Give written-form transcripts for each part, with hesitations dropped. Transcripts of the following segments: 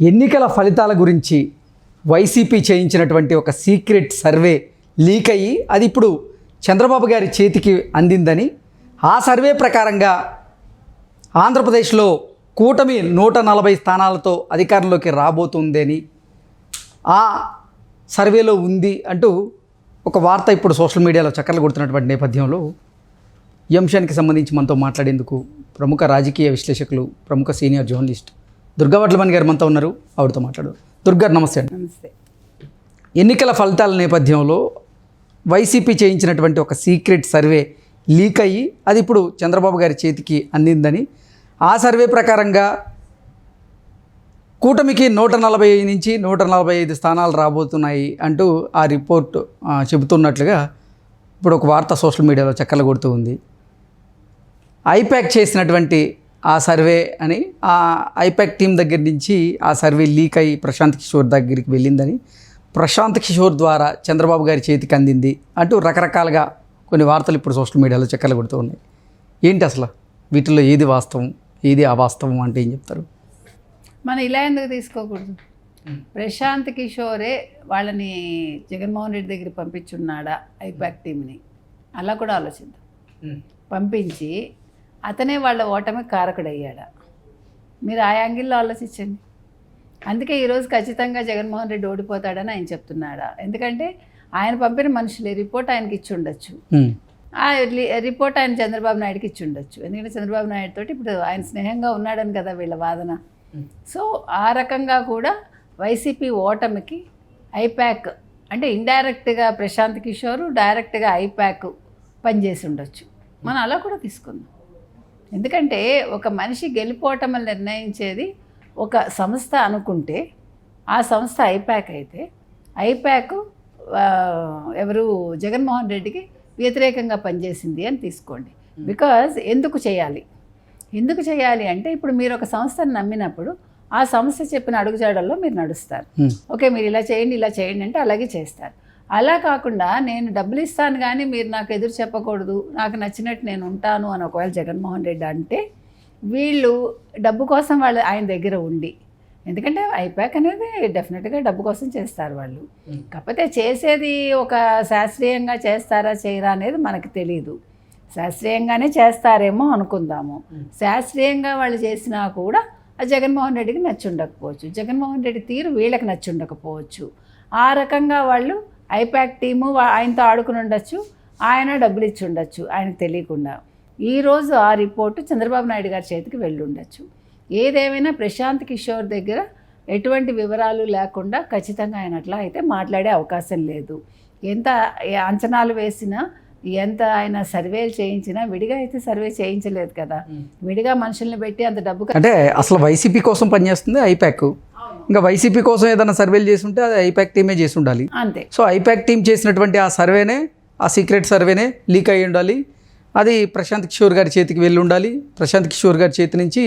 ఎన్నికల ఫలితాల గురించి వైసీపీ చేయించినటువంటి ఒక సీక్రెట్ సర్వే లీక్ అయ్యి అది ఇప్పుడు చంద్రబాబు గారి చేతికి అందిందని, ఆ సర్వే ప్రకారంగా ఆంధ్రప్రదేశ్లో కూటమి 140 స్థానాలతో అధికారంలోకి రాబోతుందని ఆ సర్వేలో ఉంది అంటూ ఒక వార్త ఇప్పుడు సోషల్ మీడియాలో చక్కర్లు కొడుతున్నటువంటి నేపథ్యంలో ఈ అంశానికి సంబంధించి మనతో మాట్లాడేందుకు ప్రముఖ రాజకీయ విశ్లేషకులు, ప్రముఖ సీనియర్ జర్నలిస్ట్ దుర్గా వడ్లమణి గారు మనతో ఉన్నారు. ఆవిడతో మాట్లాడదు. దుర్గా, నమస్తే అండి. నమస్తే. ఎన్నికల ఫలితాల నేపథ్యంలో వైసీపీ చేయించినటువంటి ఒక సీక్రెట్ సర్వే లీక్ అయ్యి అది ఇప్పుడు చంద్రబాబు గారి చేతికి అందిందని, ఆ సర్వే ప్రకారంగా కూటమికి 140 నుంచి 145 స్థానాలు రాబోతున్నాయి అంటూ ఆ రిపోర్ట్ చెబుతున్నట్లుగా ఇప్పుడు ఒక వార్త సోషల్ మీడియాలో చక్కర్లు కొడుతూ ఉంది. ఐపాక్ చేసినటువంటి ఆ సర్వే అని, ఆ ఐపాక్ టీం దగ్గర నుంచి ఆ సర్వే లీక్ అయ్యి ప్రశాంత్ కిషోర్ దగ్గరికి వెళ్ళిందని, ప్రశాంత్ కిషోర్ ద్వారా చంద్రబాబు గారి చేతికి అందింది అంటూ రకరకాలుగా కొన్ని వార్తలు ఇప్పుడు సోషల్ మీడియాలో చక్కర్లు కొడుతూ ఉన్నాయి. ఏంటి అసలు వీటిల్లో ఏది వాస్తవం, ఏది అవాస్తవం అంటే ఏం చెప్తారు? మనం ఇలా ఎందుకు తీసుకోకూడదు? ప్రశాంత్ కిషోరే వాళ్ళని జగన్మోహన్ రెడ్డి దగ్గరికి పంపించున్నాడా ఐపాక్ టీంని? అలా కూడా ఆలోచిద్దాం. పంపించి అతనే వాళ్ళ ఓటమి కారకుడయ్యాడా? మీరు ఆ యాంగిల్లో ఆలోచించండి. అందుకే ఈరోజు ఖచ్చితంగా జగన్మోహన్ రెడ్డి ఓడిపోతాడని ఆయన చెప్తున్నాడా? ఎందుకంటే ఆయన పంపిన మనుషులే రిపోర్ట్ ఆయనకి ఇచ్చి ఉండొచ్చు. ఆ రిపోర్ట్ ఆయన చంద్రబాబు నాయుడుకి ఇచ్చి ఉండొచ్చు. ఎందుకంటే చంద్రబాబు నాయుడు తోటి ఇప్పుడు ఆయన స్నేహంగా ఉన్నాడని కదా వీళ్ళ వాదన. సో ఆ రకంగా కూడా వైసీపీ ఓటమికి ఐపాక్ అంటే ఇండైరెక్ట్గా ప్రశాంత్ కిషోర్, డైరెక్ట్గా ఐపాక్ పనిచేసి ఉండొచ్చు. మనం అలా కూడా తీసుకుందాం. ఎందుకంటే ఒక మనిషి గెలిపోవటమని నిర్ణయించేది ఒక సంస్థ అనుకుంటే, ఆ సంస్థ ఐపాక్ అయితే ఐపాక్ ఎవరు జగన్మోహన్ రెడ్డికి వ్యతిరేకంగా పనిచేసింది అని తీసుకోండి. బికాజ్ ఎందుకు చేయాలి అంటే ఇప్పుడు మీరు ఒక సంస్థను నమ్మినప్పుడు ఆ సంస్థ చెప్పిన అడుగుజాడల్లో మీరు నడుస్తారు. ఓకే, మీరు ఇలా చేయండి అంటే అలాగే చేస్తారు. అలా కాకుండా నేను డబ్బులు ఇస్తాను కానీ మీరు నాకు ఎదురు చెప్పకూడదు, నాకు నచ్చినట్టు నేను ఉంటాను అని ఒకవేళ జగన్మోహన్ రెడ్డి అంటే, వీళ్ళు డబ్బు కోసం వాళ్ళు ఆయన దగ్గర ఉండి, ఎందుకంటే ఐపాక్ అనేది డెఫినెట్గా డబ్బు కోసం చేస్తారు వాళ్ళు. కాకపోతే చేసేది ఒక శాస్త్రీయంగా చేస్తారా చేయరా అనేది మనకు తెలియదు. శాస్త్రీయంగానే చేస్తారేమో అనుకుందాము. శాస్త్రీయంగా వాళ్ళు చేసినా కూడా ఆ జగన్మోహన్ రెడ్డికి నచ్చి ఉండకపోవచ్చు, జగన్మోహన్ రెడ్డి తీరు వీళ్ళకి నచ్చి ఉండకపోవచ్చు. ఆ రకంగా వాళ్ళు ఐపాక్ టీము ఆయనతో ఆడుకుని ఉండొచ్చు, ఆయన డబ్బులు ఇచ్చి ఉండొచ్చు ఆయనకు తెలియకుండా. ఈరోజు ఆ రిపోర్టు చంద్రబాబు నాయుడు గారి చేతికి వెళ్ళి ఉండొచ్చు. ఏదేమైనా ప్రశాంత్ కిషోర్ దగ్గర ఎటువంటి వివరాలు లేకుండా ఖచ్చితంగా ఆయన అట్లా అయితే మాట్లాడే అవకాశం లేదు. ఎంత అంచనాలు వేసినా, ఎంత ఆయన సర్వేలు చేయించినా విడిగా అయితే సర్వే చేయించలేదు కదా. విడిగా మనుషుల్ని పెట్టి అంత డబ్బు అంటే అసలు వైసీపీ కోసం పనిచేస్తుంది ఐపాక్. ఇంకా వైసీపీ కోసం ఏదైనా సర్వేలు చేసి ఉంటే అది ఐపాక్ టీమే చేసి ఉండాలి అంతే. సో ఐపాక్ టీం చేసినటువంటి ఆ సర్వేనే, ఆ సీక్రెట్ సర్వేనే లీక్ అయ్యి ఉండాలి. అది ప్రశాంత్ కిషోర్ గారి చేతికి వెళ్ళి ఉండాలి. ప్రశాంత్ కిషోర్ గారి చేతి నుంచి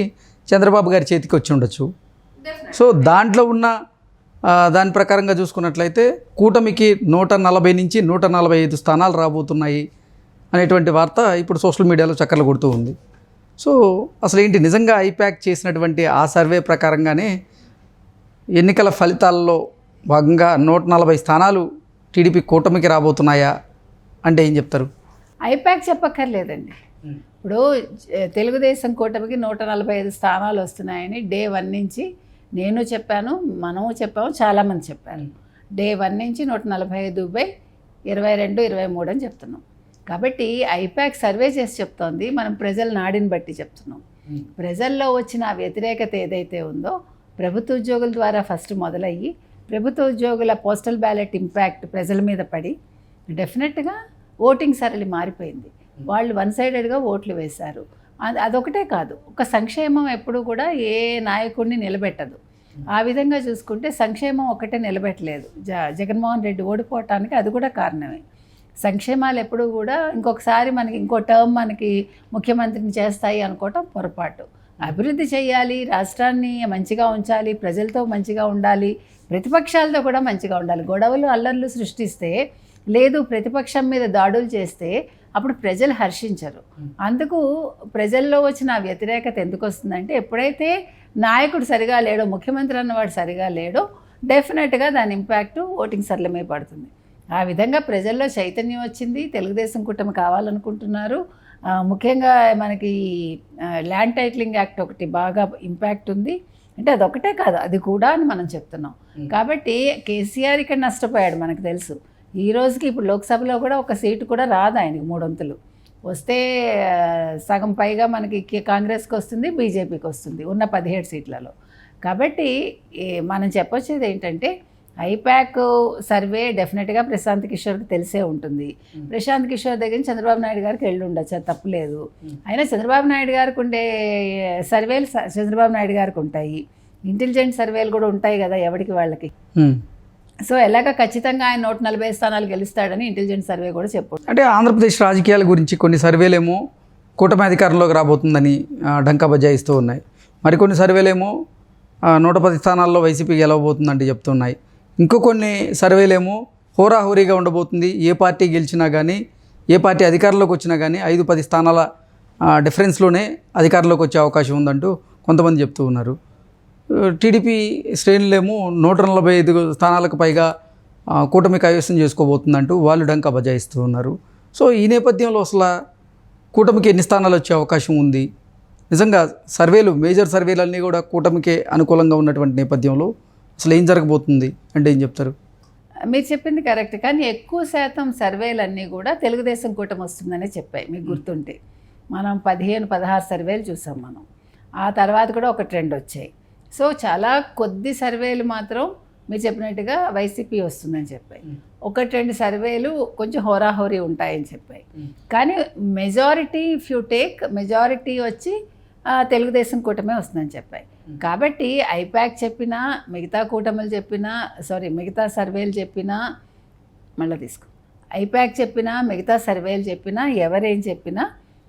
చంద్రబాబు గారి చేతికి వచ్చి ఉండొచ్చు. సో దాంట్లో ఉన్న దాని ప్రకారంగా చూసుకున్నట్లయితే కూటమికి 140 నుంచి 145 స్థానాలు రాబోతున్నాయి అనేటువంటి వార్త ఇప్పుడు సోషల్ మీడియాలో చక్కర్లు కొడుతూ ఉంది. సో అసలు ఏంటి, నిజంగా ఐపాక్ చేసినటువంటి ఆ సర్వే ప్రకారంగానే ఎన్నికల ఫలితాల్లో భాగంగా 140 స్థానాలు టీడీపీ కూటమికి రాబోతున్నాయా అంటే ఏం చెప్తారు? ఐపాక్ చెప్పక్కర్లేదండి. ఇప్పుడు తెలుగుదేశం కూటమికి 145 స్థానాలు వస్తున్నాయని డే 1 నుంచి నేను చెప్పాను, మనము చెప్పాము, చాలామంది చెప్పారు. డే 1 నుంచి 145/22, 23 అని చెప్తున్నాం. కాబట్టి ఐపాక్ సర్వే చేసి చెప్తోంది, మనం ప్రజల నాడిని బట్టి చెప్తున్నాం. ప్రజల్లో వచ్చిన వ్యతిరేకత ఏదైతే ఉందో ప్రభుత్వ ఉద్యోగుల ద్వారా ఫస్ట్ మొదలయ్యి ప్రభుత్వ ఉద్యోగుల పోస్టల్ బ్యాలెట్ ఇంపాక్ట్ ప్రజల మీద పడి డెఫినెట్గా ఓటింగ్ సరళి మారిపోయింది. వాళ్ళు వన్ సైడెడ్గా ఓట్లు వేశారు. అదొకటే కాదు, ఒక సంక్షేమం ఎప్పుడు కూడా ఏ నాయకుడిని నిలబెట్టదు. ఆ విధంగా చూసుకుంటే సంక్షేమం ఒకటే నిలబెట్టలేదు. జగన్మోహన్ రెడ్డి ఓడిపోవటానికి అది కూడా కారణమే. సంక్షేమాలు ఎప్పుడూ కూడా ఇంకొకసారి మనకి ఇంకో టర్మ్ మనకి ముఖ్యమంత్రిని చేస్తాయి అనుకోవటం పొరపాటు. అభివృద్ధి చేయాలి, రాష్ట్రాన్ని మంచిగా ఉంచాలి, ప్రజలతో మంచిగా ఉండాలి, ప్రతిపక్షాలతో కూడా మంచిగా ఉండాలి. గొడవలు అల్లర్లు సృష్టిస్తే లేదు, ప్రతిపక్షం మీద దాడులు చేస్తే అప్పుడు ప్రజలు హర్షించరు. అందుకు ప్రజల్లో వచ్చిన ఆ వ్యతిరేకత ఎందుకు వస్తుందంటే ఎప్పుడైతే నాయకుడు సరిగా లేడో, ముఖ్యమంత్రి అన్నవాడు సరిగా లేడో, డెఫినెట్గా దాని ఇంపాక్ట్ ఓటింగ్ సరళమే పడుతుంది. ఆ విధంగా ప్రజల్లో చైతన్యం వచ్చింది. తెలుగుదేశం కూటమి కావాలనుకుంటున్నారు. ముఖ్యంగా మనకి ల్యాండ్ టైటిలింగ్ యాక్ట్ ఒకటి బాగా ఇంపాక్ట్ ఉంది. అంటే అదొకటే కాదు, అది కూడా అని మనం చెప్తున్నాం. కాబట్టి కేసీఆర్ ఇక్కడ నష్టపోయాడు మనకు తెలుసు. ఈ రోజుకి ఇప్పుడు లోక్సభలో కూడా ఒక సీటు కూడా రాదు ఆయనకి, 3 వంతులు వస్తే సగం పైగా మనకి కాంగ్రెస్కి వస్తుంది, బీజేపీకి వస్తుంది ఉన్న 17 సీట్లలో. కాబట్టి మనం చెప్పొచ్చేది ఏంటంటే ఐపాక్ సర్వే డెఫినెట్గా ప్రశాంత్ కిషోర్కి తెలిసే ఉంటుంది. ప్రశాంత్ కిషోర్ దగ్గర చంద్రబాబు నాయుడు గారికి వెళ్ళి ఉండొచ్చు, అది తప్పులేదు. అయినా చంద్రబాబు నాయుడు గారికి ఉండే సర్వేలు చంద్రబాబు నాయుడు గారికి ఉంటాయి, ఇంటెలిజెంట్ సర్వేలు కూడా ఉంటాయి కదా ఎవరికి వాళ్ళకి. సో ఎలాగ ఖచ్చితంగా ఆయన 140 స్థానాలు గెలుస్తాడని ఇంటెలిజెంట్ సర్వే కూడా చెప్పు. అంటే ఆంధ్రప్రదేశ్ రాజకీయాల గురించి కొన్ని సర్వేలేమో కూటమి అధికారంలోకి రాబోతుందని డంకా బజాయిస్తూ ఉన్నాయి. మరికొన్ని సర్వేలేమో 110 స్థానాల్లో వైసీపీ గెలవబోతుందంటే చెప్తున్నాయి. ఇంకో కొన్ని సర్వేలేమో హోరాహోరీగా ఉండబోతుంది, ఏ పార్టీ గెలిచినా కానీ, ఏ పార్టీ అధికారంలోకి వచ్చినా కానీ 5-10 స్థానాల డిఫరెన్స్లోనే అధికారంలోకి వచ్చే అవకాశం ఉందంటూ కొంతమంది చెప్తూ ఉన్నారు. టీడీపీ శ్రేణులేమో 145 స్థానాలకు పైగా కూటమి కైవసం చేసుకోబోతుందంటూ వాళ్ళు డంకా బజాయిస్తూ ఉన్నారు. సో ఈ నేపథ్యంలో అసలు కూటమికి ఎన్ని స్థానాలు వచ్చే అవకాశం ఉంది? నిజంగా సర్వేలు, మేజర్ సర్వేలన్నీ కూడా కూటమికే అనుకూలంగా ఉన్నటువంటి నేపథ్యంలో అసలు ఏం జరగబోతుంది అంటే ఏం చెప్తారు? మీరు చెప్పింది కరెక్ట్, కానీ ఎక్కువ శాతం సర్వేలన్నీ కూడా తెలుగుదేశం కూటమి వస్తుందనే చెప్పాయి. మీకు గుర్తుంటే మనం 15-16 సర్వేలు చూసాం మనం. ఆ తర్వాత కూడా ఒక ట్రెండ్ వచ్చాయి. సో చాలా కొద్ది సర్వేలు మాత్రం మీరు చెప్పినట్టుగా వైసీపీ వస్తుందని చెప్పాయి. 1-2 సర్వేలు కొంచెం హోరాహోరీ ఉంటాయని చెప్పాయి. కానీ majority if you take majority వచ్చి తెలుగుదేశం కూటమే వస్తుందని చెప్పాయి. కాబట్టి ఐపాక్ చెప్పినా, మిగతా కూటమిలు చెప్పినా, మిగతా సర్వేలు చెప్పినా, మళ్ళీ తీసుకో, ఐపాక్ చెప్పినా, మిగతా సర్వేలు చెప్పినా, ఎవరేం చెప్పినా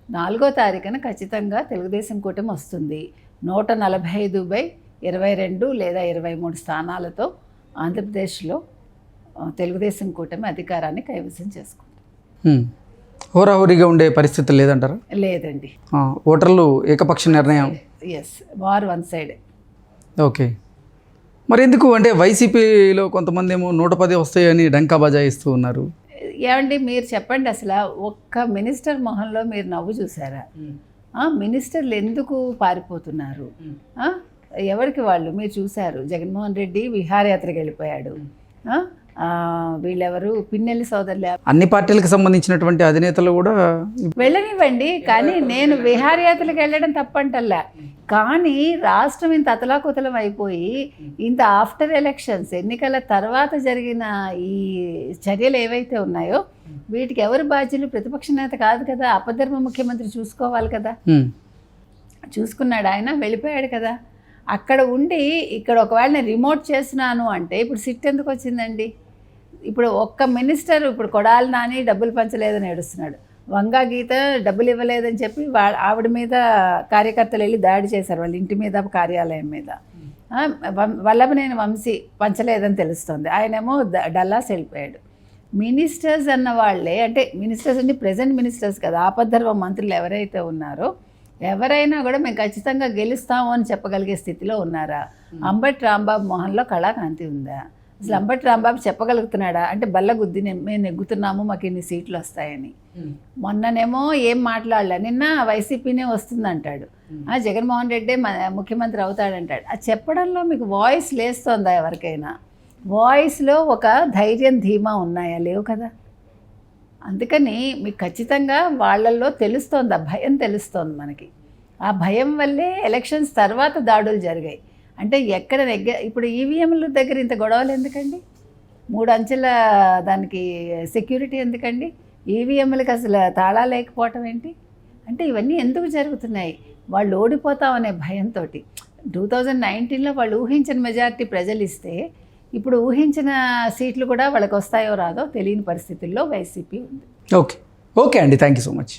4వ తారీఖున ఖచ్చితంగా తెలుగుదేశం కూటమి వస్తుంది. 145/22 లేదా 23 స్థానాలతో ఆంధ్రప్రదేశ్లో తెలుగుదేశం కూటమి అధికారాన్ని కైవసం చేసుకుంటుంది. హోరాహోరీగా ఉండే పరిస్థితి లేదంటారా? లేదండి. ఓటర్లు ఏకపక్ష నిర్ణయం. Yes, war one side. Okay, మరి ఎందుకు అంటే వైసీపీలో కొంతమంది ఏమో 110 వస్తాయని డంకా బజాయిస్తూ ఉన్నారు. ఏమండి మీరు చెప్పండి, అసలు ఒక్క మినిస్టర్ మొహంలో మీరు నవ్వు చూసారా? మినిస్టర్లు ఎందుకు పారిపోతున్నారు? ఎవరికి వాళ్ళు మీరు చూశారు. జగన్మోహన్ రెడ్డి విహారయాత్రకు వెళ్ళిపోయాడు. వీళ్ళెవరు, పిన్నెల్లి సోదరులు, అన్ని పార్టీలకు సంబంధించినటువంటి అధినేతలు కూడా వెళ్ళనివ్వండి. కానీ నేను విహారయాత్రలకు వెళ్ళడం తప్పంటల్లా, కానీ రాష్ట్రం ఇంత అతలాకుతలం అయిపోయి ఇంత ఆఫ్టర్ ఎలక్షన్స్, ఎన్నికల తర్వాత జరిగిన ఈ చర్యలు ఏవైతే ఉన్నాయో వీటికి ఎవరు బాధ్యులు? ప్రతిపక్ష నేత కాదు కదా, అపధర్మ ముఖ్యమంత్రి చూసుకోవాలి కదా. చూసుకున్నాడు, ఆయన వెళ్ళిపోయాడు కదా. అక్కడ ఉండి ఇక్కడ ఒకవేళ నేను రిమోట్ చేసినాను అంటే ఇప్పుడు సిట్ ఎందుకు వచ్చిందండి? ఇప్పుడు ఒక్క మినిస్టర్, ఇప్పుడు కొడాలి నాని డబ్బులు పంచలేదని ఏడుస్తున్నాడు, వంగా గీత డబ్బులు ఇవ్వలేదని చెప్పి ఆవిడ మీద కార్యకర్తలు వెళ్ళి దాడి చేశారు, వాళ్ళ ఇంటి మీద, కార్యాలయం మీద. వల్లభనేని వంశీ పంచలేదని తెలుస్తుంది, ఆయనేమో డల్లాస్ వెళ్ళిపోయాడు. మినిస్టర్స్ అన్న వాళ్ళే, అంటే మినిస్టర్స్ అంటే ప్రజెంట్ మినిస్టర్స్ కదా, ఆపద్ధర్మ మంత్రులు ఎవరైతే ఉన్నారో ఎవరైనా కూడా మేము ఖచ్చితంగా గెలుస్తాము అని చెప్పగలిగే స్థితిలో ఉన్నారా? అంబటి రాంబాబు మొహన్లో కళాకాంతి ఉందా? అసలు అంబటి రాంబాబు చెప్పగలుగుతున్నాడా? అంటే బల్ల గుద్ది మేము నెగ్గుతున్నాము, మాకు ఇన్ని సీట్లు వస్తాయని. మొన్ననేమో ఏం మాట్లాడలే, నిన్న వైసీపీనే వస్తుందంటాడు, జగన్మోహన్ రెడ్డి ముఖ్యమంత్రి అవుతాడంటాడు. అది చెప్పడంలో మీకు వాయిస్ లేస్తోందా? ఎవరికైనా వాయిస్లో ఒక ధైర్యం, ధీమా ఉన్నాయా? లేవు కదా. అందుకని మీకు ఖచ్చితంగా వాళ్ళల్లో తెలుస్తోంది, ఆ భయం తెలుస్తోంది మనకి. ఆ భయం వల్లే ఎలక్షన్స్ తర్వాత దాడులు జరిగాయి. అంటే ఎక్కడ ఇప్పుడు ఈవీఎంల దగ్గర ఇంత గొడవలు ఎందుకండి? 3 అంచెల దానికి సెక్యూరిటీ ఎందుకండి? ఈవీఎంలకి అసలు తాళాలు లేకపోవటం ఏంటి? అంటే ఇవన్నీ ఎందుకు జరుగుతున్నాయి? వాళ్ళు ఓడిపోతామనే భయంతో. 2019లో వాళ్ళు ఊహించిన మెజారిటీ ప్రజలు ఇస్తే ఇప్పుడు ఊహించిన సీట్లు కూడా వాళ్ళకి వస్తాయో రాదో తెలియని పరిస్థితుల్లో వైసీపీ ఉంది. ఓకే అండి, థ్యాంక్ యూ సో మచ్.